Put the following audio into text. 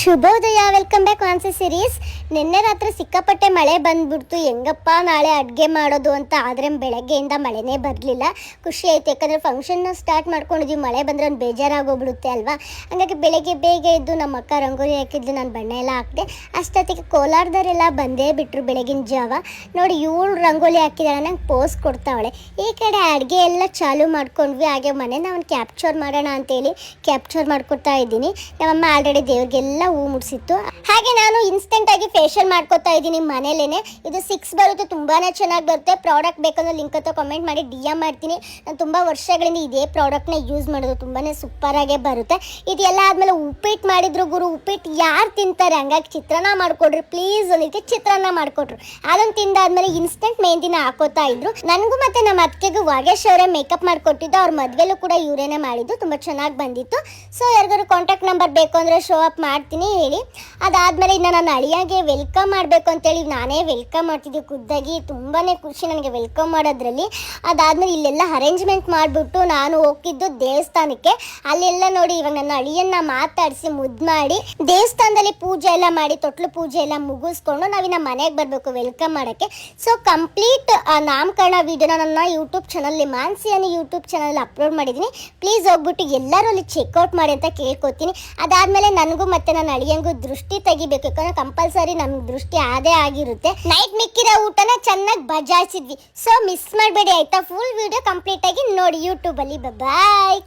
ಶುಭೋದಯ, welcome back ಆನ್ಸಿ series. ನಿನ್ನೆ ರಾತ್ರಿ ಸಿಕ್ಕಾಪಟ್ಟೆ ಮಳೆ ಬಂದ್ಬಿಡ್ತು. ಹೆಂಗಪ್ಪ ನಾಳೆ ಅಡುಗೆ ಮಾಡೋದು ಅಂತ. ಆದರೆ ಬೆಳಗ್ಗೆಯಿಂದ ಮಳೆನೇ ಬರಲಿಲ್ಲ. ಖುಷಿ ಆಯ್ತು, ಯಾಕಂದರೆ ಫಂಕ್ಷನ್ನ ಸ್ಟಾರ್ಟ್ ಮಾಡ್ಕೊಂಡಿದ್ವಿ. ಮಳೆ ಬಂದರೆ ಒಂದು ಬೇಜಾರಾಗೋಗ್ಬಿಡುತ್ತೆ ಅಲ್ವಾ. ಹಾಗಾಗಿ ಬೆಳಗ್ಗೆ ಬೇಗ ಎದ್ದು ನಮ್ಮ ಅಕ್ಕ ರಂಗೋಲಿ ಹಾಕಿದ್ಲು, ನಾನು ಬಣ್ಣ ಎಲ್ಲ ಹಾಕಿದೆ. ಅಷ್ಟೊತ್ತಿಗೆ ಕೋಲಾರದವರೆಲ್ಲ ಬಂದೇ ಬಿಟ್ಟರು ಬೆಳಗಿನ ಜಾವ. ನೋಡಿ, ಇವಳು ರಂಗೋಲಿ ಹಾಕಿದಾಳೆ, ನಂಗೆ ಪೋಸ್ ಕೊಡ್ತಾವಳೆ. ಈ ಕಡೆ ಅಡುಗೆ ಎಲ್ಲ ಚಾಲೂ ಮಾಡ್ಕೊಂಡ್ವಿ. ಹಾಗೆ ಮನೇನ ಒಂದು ಕ್ಯಾಪ್ಚರ್ ಮಾಡೋಣ ಅಂತೇಳಿ ಕ್ಯಾಪ್ಚರ್ ಮಾಡ್ಕೊತಾ ಇದ್ದೀನಿ. ನಮ್ಮಮ್ಮ ಆಲ್ರೆಡಿ ದೇವ್ರಿಗೆಲ್ಲ ಹೂ ಮುಡಿಸಿತ್ತು. ಹಾಗೆ ನಾನು ಇನ್ಸ್ಟೆಂಟ್ ಆಗಿ ಫೇಶಿಯಲ್ ಮಾಡ್ಕೊತಾ ಇದ್ದೀನಿ ಮನೇಲೇನೆ. ಇದು 6 ಬರುತ್ತೆ, ತುಂಬಾನೇ ಚೆನ್ನಾಗಿ ಬರುತ್ತೆ. ಪ್ರಾಡಕ್ಟ್ ಬೇಕಂದ್ರೆ ಲಿಂಕ್ ಅಥವಾ ಕಮೆಂಟ್ ಮಾಡಿ DM ಮಾಡ್ತೀನಿ. ನಾನು ತುಂಬ ವರ್ಷಗಳಿಂದ ಇದೇ ಪ್ರಾಡಕ್ಟ್ನ ಯೂಸ್ ಮಾಡೋದು, ತುಂಬಾನೇ ಸೂಪರ್ ಆಗೇ ಬರುತ್ತೆ. ಇದೆಲ್ಲ ಆದಮೇಲೆ ಉಪ್ಪಿಟ್ಟು ಮಾಡಿದ್ರು ಗುರು. ಉಪ್ಪಿಟ್ಟು ಯಾರು ತಿಂತಾರೆ? ಹಂಗಾಗಿ ಚಿತ್ರಾನ್ನ ಮಾಡಿಕೊಡ್ರಿ ಪ್ಲೀಸ್. ಒಂದಕ್ಕೆ ಚಿತ್ರಾನ್ನ ಮಾಡಿಕೊಟ್ರು. ಅದನ್ನು ತಿಂದಾದ್ಮೇಲೆ ಇನ್ಸ್ಟೆಂಟ್ ಮೆಹಂದಿನ ಹಾಕೋತಾ ಇದ್ರು. ನನಗೂ ಮತ್ತೆ ನಮ್ಮ ಅತ್ತಿಗೆಗೂ ವಾಗೇಶ್ ಅವರೇ ಮೇಕಪ್ ಮಾಡಿಕೊಟ್ಟಿದ್ದು. ಅವ್ರ ಮದುವೆಲೂ ಕೂಡ ಇವರೇನೆ ಮಾಡಿದ್ದು, ತುಂಬ ಚೆನ್ನಾಗಿ ಬಂದಿತ್ತು. ಸೊ ಯಾರಿಗಾದ್ರು ಕಾಂಟ್ಯಾಕ್ಟ್ ನಂಬರ್ ಬೇಕು ಅಂದರೆ ಶೋ ಅಪ್ ಮಾಡ್ತೀನಿ, ಹೇಳಿ. ಅದಾದಮೇಲೆ ಇನ್ನು ನಾನು ಅಳಿಯಾಗೆ ವೆಲ್ಕಮ್ ಮಾಡಬೇಕು ಅಂತೇಳಿ ನಾನೇ ವೆಲ್ಕಮ್ ಮಾಡ್ತಿದ್ದೆ ಖುದ್ದಾಗಿ. ತುಂಬಾ ಖುಷಿ ನನಗೆ ವೆಲ್ಕಮ್ ಮಾಡೋದ್ರಲ್ಲಿ. ಅದಾದಮೇಲೆ ಇಲ್ಲೆಲ್ಲ ಅರೇಂಜ್ಮೆಂಟ್ ಮಾಡಿಬಿಟ್ಟು ನಾನು ಹೋಗಿದ್ದು ದೇವಸ್ಥಾನಕ್ಕೆ. ಅಲ್ಲೆಲ್ಲ ನೋಡಿ, ಇವಾಗ ನನ್ನ ಅಳಿಯನ್ನ ಮಾತಾಡಿಸಿ ಮುದ್ದು ಮಾಡಿ ದೇವಸ್ಥಾನದಲ್ಲಿ ಪೂಜೆ ಎಲ್ಲ ಮಾಡಿ ತೊಟ್ಲು ಪೂಜೆ ಎಲ್ಲ ಮುಗಿಸ್ಕೊಂಡು ನಾವಿನ್ನ ಮನೆಗೆ ಬರಬೇಕು ವೆಲ್ಕಮ್ ಮಾಡೋಕ್ಕೆ. ಸೊ ಕಂಪ್ಲೀಟ್ ನಾಮಕರಣ ವೀಡಿಯೋನ ನನ್ನ ಯೂಟ್ಯೂಬ್ ಚಾನಲ್ ಮಾನ್ಸಿಯಾನಿ ಯೂಟ್ಯೂಬ್ ಚಾನಲ್ ಅಪ್ಲೋಡ್ ಮಾಡಿದ್ದೀನಿ. ಪ್ಲೀಸ್ ಹೋಗ್ಬಿಟ್ಟು ಎಲ್ಲರೂ ಅಲ್ಲಿ ಚೆಕ್ಔಟ್ ಮಾಡಿ ಅಂತ ಕೇಳ್ಕೊತೀನಿ. ಅದಾದಮೇಲೆ ನನಗೂ ಮತ್ತೆ ನನ್ನ ಅಳಿಯಂಗೂ ದೃಷ್ಟಿ ತೆಗಿಬೇಕು, ಯಾಕಂದ್ರೆ ಕಂಪಲ್ಸರಿ ನಮ್ಗೆ ದೃಷ್ಟಿ ಆದೇ ಆಗಿರುತ್ತೆ. ನೈಟ್ ಮಿಕ್ಕಿದ ಊಟನ ಚೆನ್ನಾಗಿ ಬಜಾಯಿಸಿದ್ವಿ. ಸೊ ಮಿಸ್ ಮಾಡಬೇಡಿ ಆಯ್ತಾ. ಫುಲ್ ವಿಡಿಯೋ ಕಂಪ್ಲೀಟ್ ಆಗಿ ನೋಡಿ ಯೂಟ್ಯೂಬಲ್ಲಿ. ಬಾಯ್.